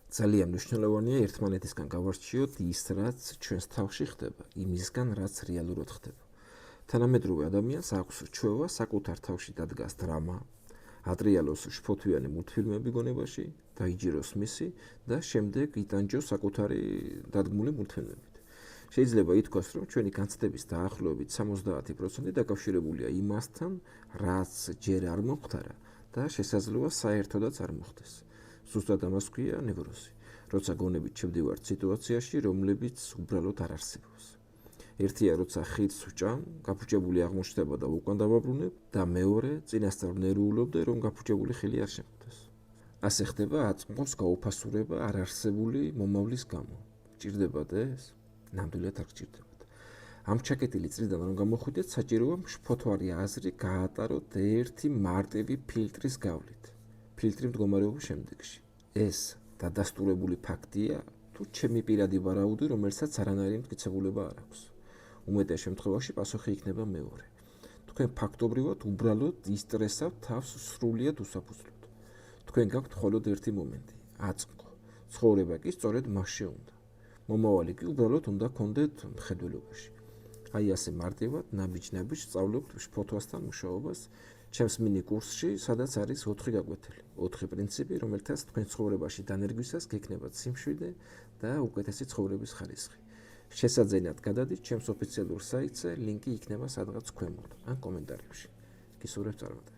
ძალიან მნიშვნელოვანია ერთმანეთისგან გავარჩიოთ ის, რაც ჩვენს თავში ხდება, იმისგან, რაც რეალურად ხდება. თანამედროვე ადამიანს აქვს რჩევა საკუთარ თავში დადგას დრამა, ატრიალოს შფოთვიანი მულტფილმები გონებაში, დაიჯეროს მისი და შემდეგ იტანჯოს საკუთარი დადგმული მულტფილმებით. შეიძლება ითქვას, რომ ჩვენი განცდების დაახლოებით 70% დაკავშირებულია იმასთან, რაც ჯერ არ მომხდარა და შესაძლოა საერთოდაც არ მოხდეს. ზუსტად ამას ქვია ნევროზი, როცა გონებით შევდივართ სიტუაციაში, რომლებიც უბრალოდ არ არსებობს. ერთია, როცა ხიდს ვჭამ, გაფუჭებული აღმოჩნდება და უკან დავაბრუნებ და მეორე, წინასწარ ვნერვულობდე, რომ გაფუჭებული ხილი არ შემოხდეს. ასე ხდება აწმყოს გაუფასურება არარსებული მომავლის გამო. გჭირდებათ ეს? ნამდვილად არ გჭირდებათ. ამ ჩაკეტილი წრიდან რომ გამოხვიდეთ, საჭიროა მშფოთვარი აზრი გაატაროთ ერთი მარტივი ფილტრის გავლით. ფილტრი მდგომარეობის შემდეგში. ეს დადასტურებული ფაქტია, თუ ჩემი პირადი ვარაუდი, რომელსაც არანაირი მტკიცებულება არ აქვს. უმეტეს შემთხვევაში პასუხი იქნება მეორე. თქვენ ფაქტობრივად უბრალოდ ისტრესავთ თავს სრულიად უსაფუძვლოდ. თქვენ გაქვთ მხოლოდ ერთი მომენტი, აწმყო. ცხოვრება კი სწორედ მასში უნდა. მომავალი კი უბრალოდ უნდა გქონდეთ მხედველობაში. აი ასე მარტივად ნაბიჯ-ნაბიჯ სწავლობთ შფოთვასთან მუშაობას ჩემს მინი კურსში, სადაც არის 4 გაკვეთილი. 4 პრინციპი, რომელთაც თქვენ ცხოვრებაში დანერგვისას გექნებათ სიმშვიდე და უკეთესი ცხოვრების ხარისხი. შესაძენად გადადით ჩემს ოფიციალურ საიტზე, ლინკი იქნება სადღაც ქვემოთ ან კომენტარებში. გისურვებთ წარმატებას.